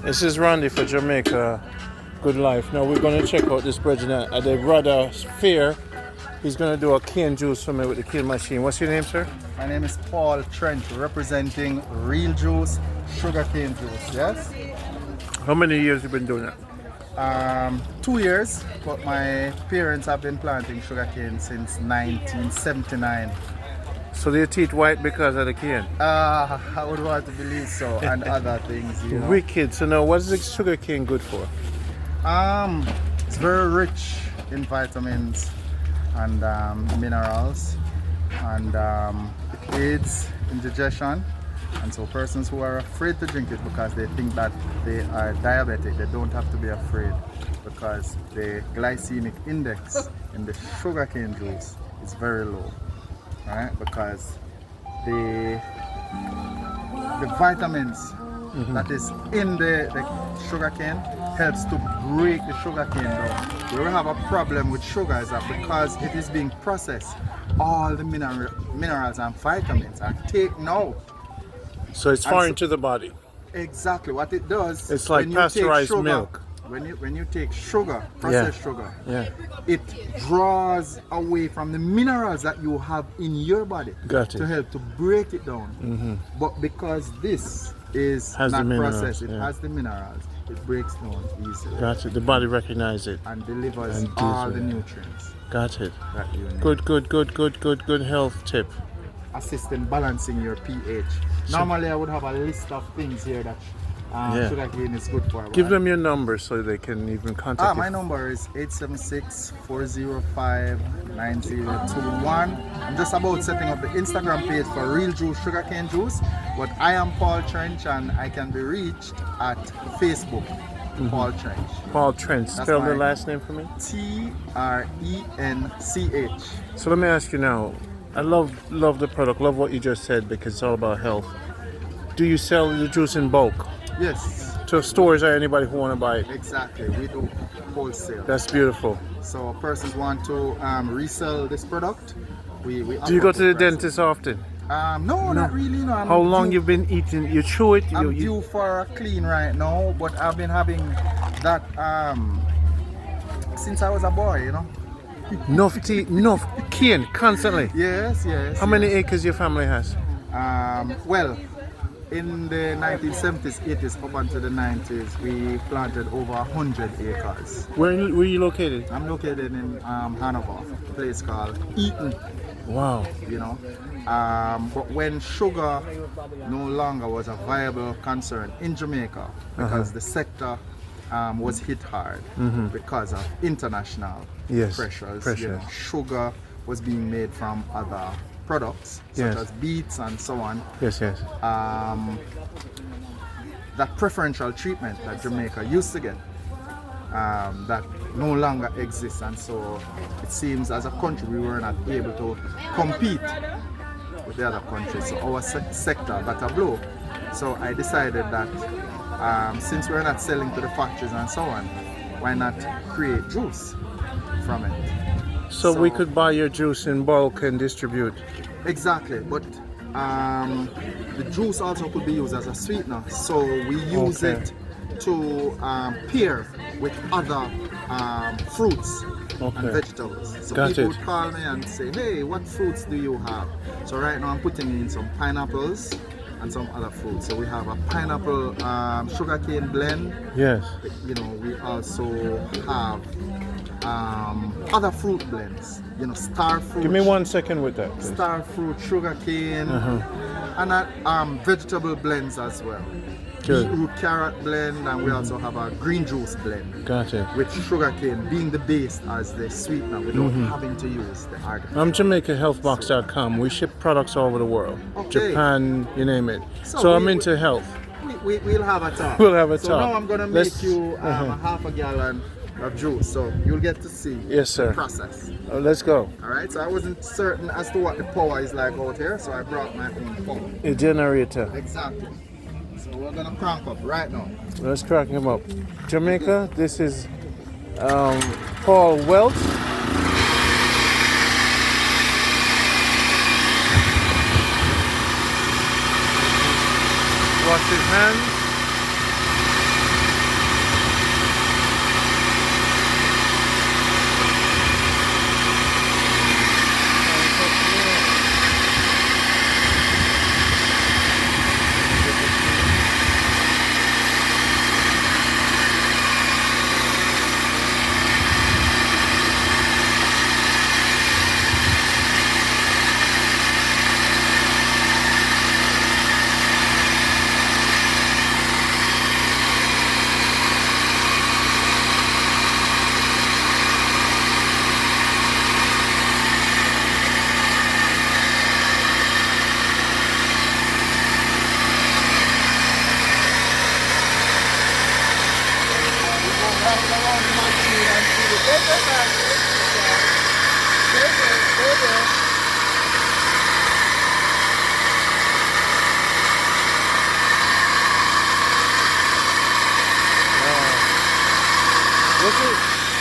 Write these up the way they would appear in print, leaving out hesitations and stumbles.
This is Randy for Jamaica Good Life. Now we're going to check out this president at the Brother Fair. He's going to do a cane juice for me with the cane machine. What's your name, sir? My name is Paul Trent, representing Real Juice, Sugarcane Juice, yes? How many years have you been doing that? 2 years, but my parents have been planting sugarcane since 1979. So your teeth white because of the cane? I would want to believe so, and other things, you know. Wicked. So now, what is the sugar cane good for? It's very rich in vitamins and minerals, and it aids in digestion. And so persons who are afraid to drink it because they think that they are diabetic, they don't have to be afraid, because the glycemic index in the sugarcane juice is very low, right? Because the vitamins that is in the sugarcane helps to break the sugarcane down. Where we have a problem with sugar is that because it is being processed, all the minerals and vitamins are taken out. So it's foreign to the body. Exactly what it does. It's like pasteurized milk. When you take sugar, processed sugar, it draws away from the minerals that you have in your body to help to break it down. But because this is not processed, it has the minerals, it breaks down easily. Got it. The body recognizes it and delivers all the nutrients. Got it. That you need. Good health tip. Assist in balancing your pH. Normally I would have a list of things here that sugarcane is good for. Give them your number so they can even contact you. My number is 876-405-9021. I'm just about setting up the Instagram page for Real Juice Sugarcane Juice, but I am Paul Trench and I can be reached at Facebook. Paul Trench. Paul Trench. Spell the last name for me. Trench. So let me ask you now. I love the product, love what you just said, because it's all about health. Do you sell the juice in bulk? Yes. To stores or anybody who want to buy it? Exactly, we do wholesale. That's beautiful. So persons want to resell this product. We do you go to the dentist often? No, not really. No. How long you've been eating? You chew it? I'm due for a clean right now, but I've been having that since I was a boy, you know. Enough cane constantly. Yes. How many acres your family has? Well, in the 1970s, 80s, up until the 90s, we planted over 100 acres. Where are you located? I'm located in Hanover, a place called Eaton. Wow. You know, but when sugar no longer was a viable concern in Jamaica, because the sector was hit hard because of international pressures. You know, sugar was being made from other products such as beets and so on. That preferential treatment that Jamaica used to get, that no longer exists, and so it seems as a country we were not able to compete with the other countries. So our sector got a blow. So I decided that since we're not selling to the factories and so on, why not create juice from it? So we could buy your juice in bulk and distribute. Exactly, but the juice also could be used as a sweetener. So we use it to pair with other fruits and vegetables. So people would call me and say, hey, what fruits do you have? So right now I'm putting in some pineapples and some other fruits. So we have a pineapple sugarcane blend. Yes. You know, we also have other fruit blends. You know, star fruit. Give me 1 second with that, please. Star fruit, sugarcane, and vegetable blends as well. Beetroot carrot blend, and we also have a green juice blend. With sugarcane being the base as the sweetener without having to use the artificial. I'm JamaicaHealthBox.com. We ship products all over the world. Japan, you name it. So I'm into health. We'll have a talk. We'll have a talk. So now I'm going to make you a half a gallon of juice, so you'll get to see the process. Let's go. Alright, so I wasn't certain as to what the power is like out here, so I brought my own power. A generator. Exactly. So we're gonna crank up right now. Let's crank him up. Jamaica, this is Paul Welch. Wash his hands.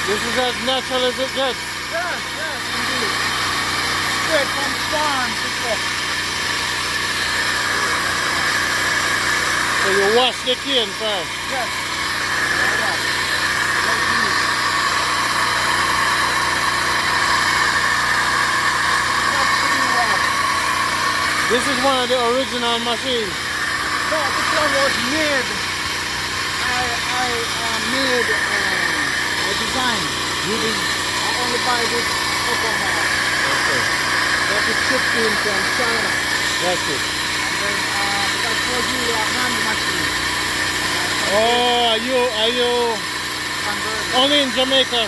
This is as natural as it gets. Yes, yes, indeed. Straight from farm to cup. So you wash the cane first. Yes. This is one of the original machines. No, this one was made. I made a design. I only buy this powerhouse. Okay. That is shipped in from China. That's it. And then because for you a hand machine. Oh, are you Converted. only in Jamaica?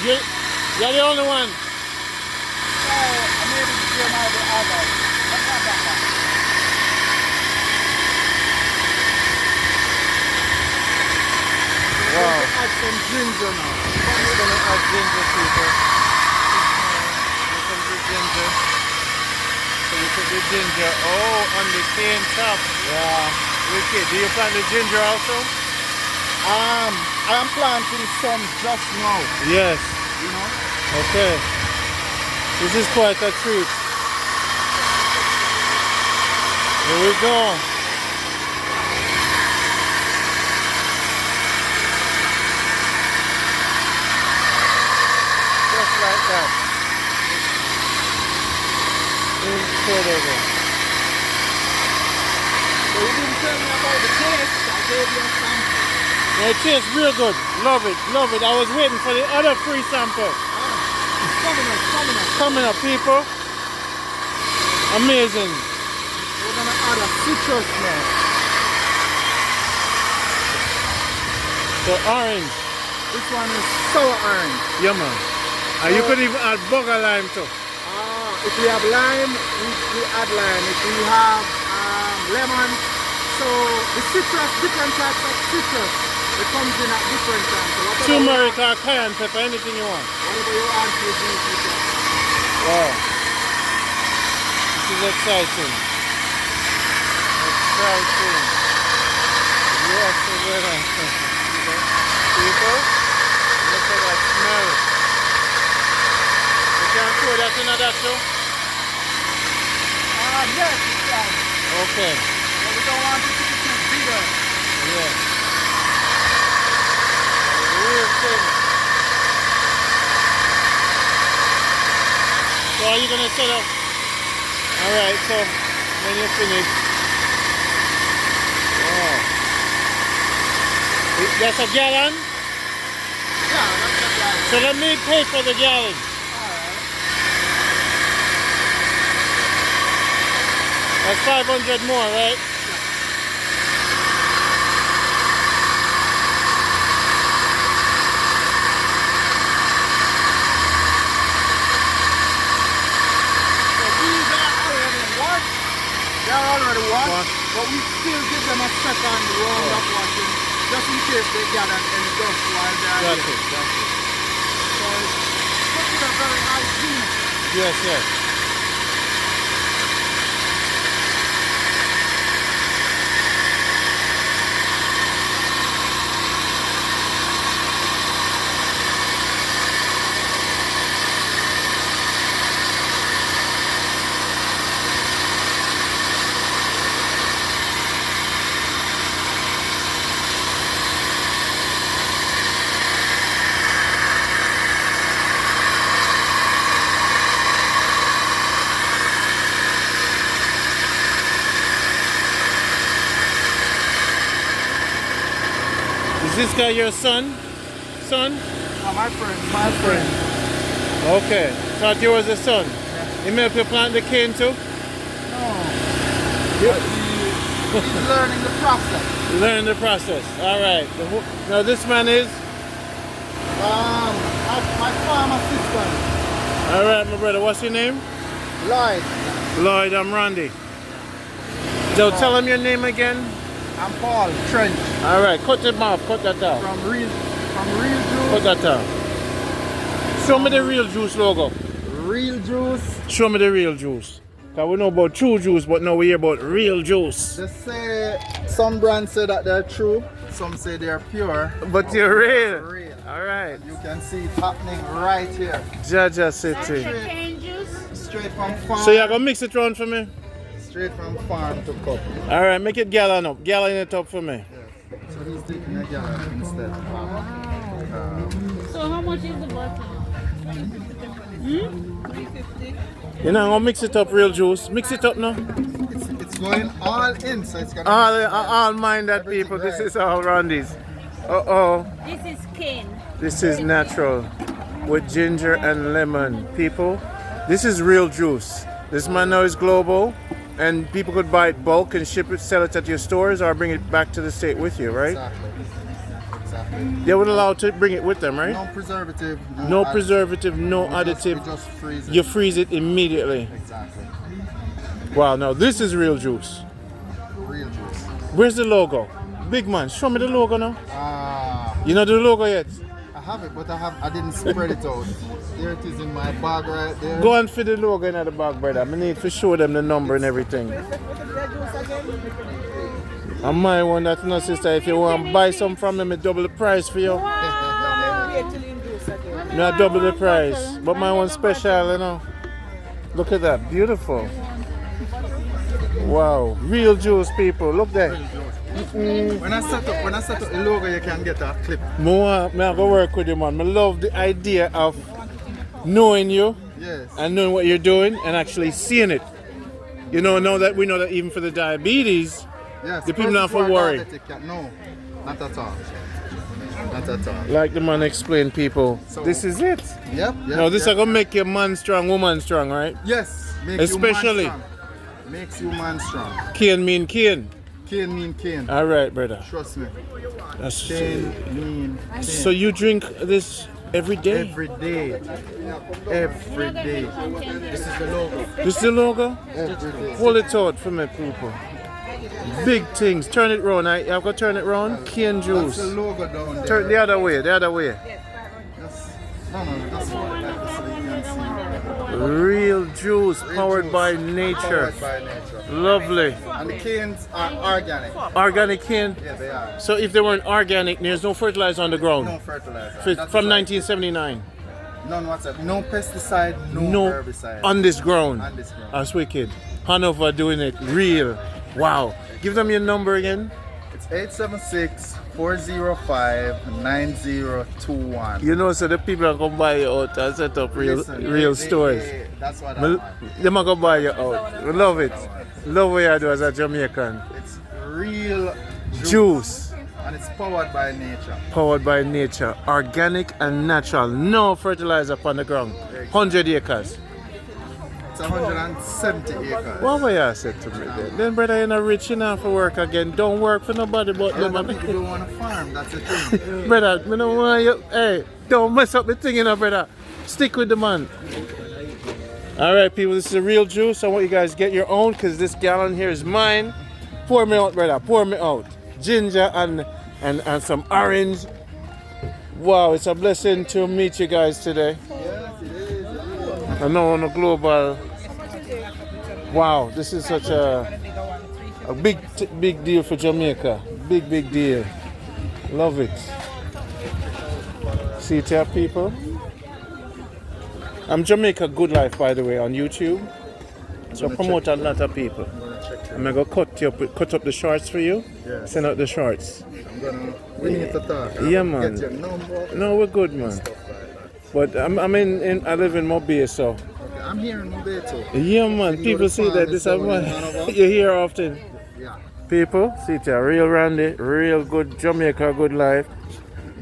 You're the only one. So I made it came out the other. That's not that bad. Wow. Add some ginger now. We're gonna add ginger, people. Look at the ginger. So you put the ginger, on the cane top. Yeah. Wicked. Do you plant the ginger also? I am planting some just now. Yes. You know? Okay. This is quite a treat. Here we go. Just like that. Incredible. So you didn't tell me about the taste. I gave you a sample. It tastes real good. Love it, love it. I was waiting for the other free sample. Coming up, people. Amazing. We're gonna add a citrus now. The orange. This one is sour orange. Yeah, man. And you could even add bugger lime too. If we have lime, we add lime. If we have lemon, so the citrus, different types of citrus, it comes in at different times. So Turmeric or cayenne pepper, anything you want. whatever you want to do, you can. Wow. This is exciting. Exciting. Yes, people, look at that smell. You can throw that in that too? Yes, you can. Okay. But we don't want it to be too bigger. Yeah. Real thing. So are you gonna set up? Alright, so when you finish. Wow. That's a gallon? Yeah, that's a gallon. So let me pay for the gallon. That's 500 more, right? They are already washed, but we still give them a second round of washing, just in case they gather any dust while they are That's here. it, that's it. So it's considered very hygienic. Yes, yes. Is this guy your son? Son? My friend. Okay. Thought you was a son. Yeah. He may have to plant the cane too? No. He's learning the process. Learn the process. Alright. Now this man is? My farm assistant. Alright, my brother. What's your name? Lloyd. Lloyd, I'm Randy. So tell him your name again. I'm Paul Trench. Alright, cut him off. Cut that out. From real juice. Cut that out. Show me the real juice logo. Real juice. Show me the real juice. Cause we know about true juice, but now we hear about real juice. They say some brands say that they're true, some say they're pure. But you're real. Real. Alright. You can see it happening right here. Jaja City. Cane juice. Straight from farm. So you're gonna mix it round for me? Straight from farm to cup. Alright, make it gallon up. Gallon it up for me. So he's taking a gallon instead. So how much is the bottle? You know, I'm gonna mix it up real juice. Mix it up now. It's going all in, so it's gonna All mind that people. This is all Randy's. Uh-oh. This is cane. This is natural with ginger and lemon. People, this is real juice. This man now is global and people could buy it bulk and ship it, sell it at your stores or bring it back to the state with you, right? Exactly. They would allow to bring it with them, right? No preservative. No preservative, no We additive. just freeze it. You freeze it immediately. Exactly. Wow, now this is real juice. Real juice. Where's the logo? Big man, show me the logo now. You know the logo yet? I have it, but I didn't spread it out. There it is in my bag right there. Go and fit the logo in the bag, brother. I need to show them the number and everything. And my one that no sister, if you want to buy some from me, double the price for you. Not double the price. But my one special, you know. Look at that, beautiful. Wow, real juice, people. Look there. When I set up the logo, you can get a clip. I go work with you, man. I love the idea of knowing you Yes. and knowing what you're doing and actually seeing it. You know that we know that even for the diabetes, Yes. the people not persons for who are worry. diabetic, no, not at all. Not at all. Like the man explained, people, So- this is it. Yep. Now this is gonna make you man strong, woman strong, right? Yes. Makes Especially- you man strong. Makes you man strong. Cane mean cane. Cane mean cane. All right, brother. Trust me. That's Cane mean cane. so you drink this every day? Every day. Every day. This is the logo. This is the logo? Every day. Hold it out for me, people. Big things. Turn it round. I've got to turn it round. Cane That's juice. the logo down there. Turn the other way. The other way. That's, no, that's what like this, so you can see. Real juice, powered juice. by nature. Powered by nature. Lovely. And the canes are organic. Organic cane. Yeah, they are. So if they weren't organic, there's no fertilizer on the ground. No fertilizer. That's From right. 1979. None whatsoever. No pesticide, no, No, herbicide. on this ground. On this ground. That's wicked. Hanover doing it real. Wow. Give them your number again. It's 876-405-9021. You know, so the people are going to buy you out and set up real stores. That's what I They're want. going to buy you out. We love it. Love what you do as a Jamaican. It's real Juice. and it's powered by nature. Powered by nature. Organic and natural. No fertilizer upon the ground. 100 acres. It's 170 acres. What were you said to me then? Then brother, you're not rich enough for work again. Don't work for nobody but A lot of them. people don't want to farm, that's the thing. Brother, I don't want you. Hey, don't mess up the thing, you know, brother. Stick with the man. All right, people, this is a real juice. I want you guys to get your own because this gallon here is mine. Pour me out, brother. Pour me out. Ginger and some orange. Wow, it's a blessing to meet you guys today. Yes, it is. I know on a global. Wow, this is such a big deal for Jamaica. Big deal. Love it. See it here, people. I'm Jamaica Good Life, by the way, on YouTube. So I promote a lot of people. I'm gonna cut up the shorts for you. Yes. Send out the shorts. We need to talk. Yeah, man. Get your number. No, we're good, man. But I live in Mobile, so. Okay, I'm here in Mobile too. Yeah, man. go People to see farm that and this is sell what in Hanover? you hear often. Yeah. People, see it here, real Randy, real good Jamaica Good Life.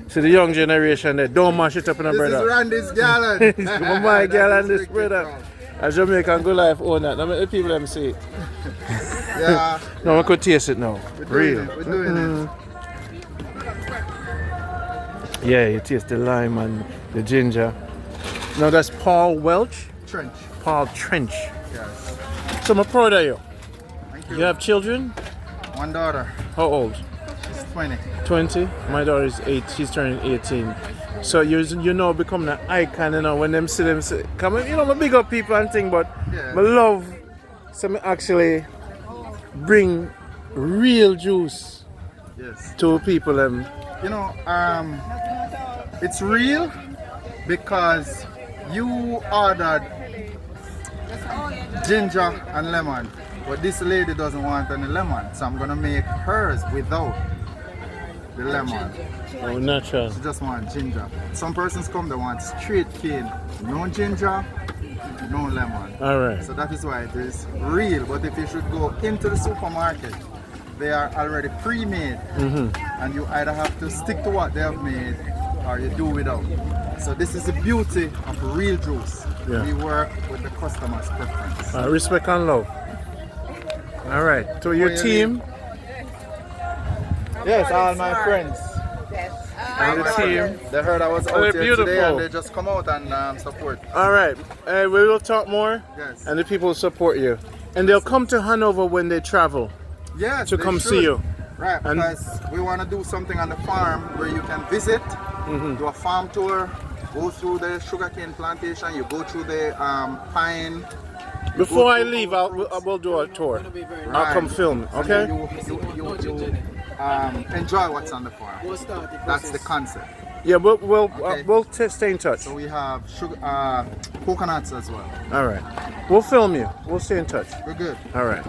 See the young generation there, don't mash it up in a This brother. is Randy's gallon. My girl That and is this wicked, brother. bro. A Jamaican Good Life owner. Now let the people them see it. Yeah. No, I could taste it now. We're Real. doing it. We're doing it. Yeah, you taste the lime and the ginger. Now that's Paul Welch, Trench. Paul Trench. Yes. So I'm proud of you. Thank you. You have children? One daughter. How old? She's 20. 20. My daughter is 8. She's turning 18. So you know become an icon, you know, when them see them say, come on, you know, I big up people and thing, but Yeah. I love some actually bring real juice Yes. to people them. You know, it's real because you ordered ginger and lemon, but this lady doesn't want any lemon, so I'm gonna make hers without the lemon. Oh, natural. She just want ginger. Some persons come, they want straight cane, no ginger, no lemon. All right. So that is why it is real. But if you should go into the supermarket, they are already pre-made, and you either have to stick to what they have made or you do without. So this is the beauty of real juice. Yeah. We work with the customer's preference. Respect and love. All right. To your you team. Yes, all my friends. And the team. They heard I was Oh, out they're here beautiful. today and they just come out and support. All right. We will talk more. Yes. And the people will support you. And they'll come to Hanover when they travel Yes, to they come should. see you. Right, And- because we want to do something on the farm where you can visit, do a farm tour, go through the sugarcane plantation, you go through the pine. you Before go I through leave, all the I will do a tour. fruits. I'll come Right. film it, And okay? then you enjoy what's on the farm. That's the concept. Yeah, Okay. we'll stay in touch. So we have sugar, coconuts as well. All right. We'll film you. We'll stay in touch. We're good. All right.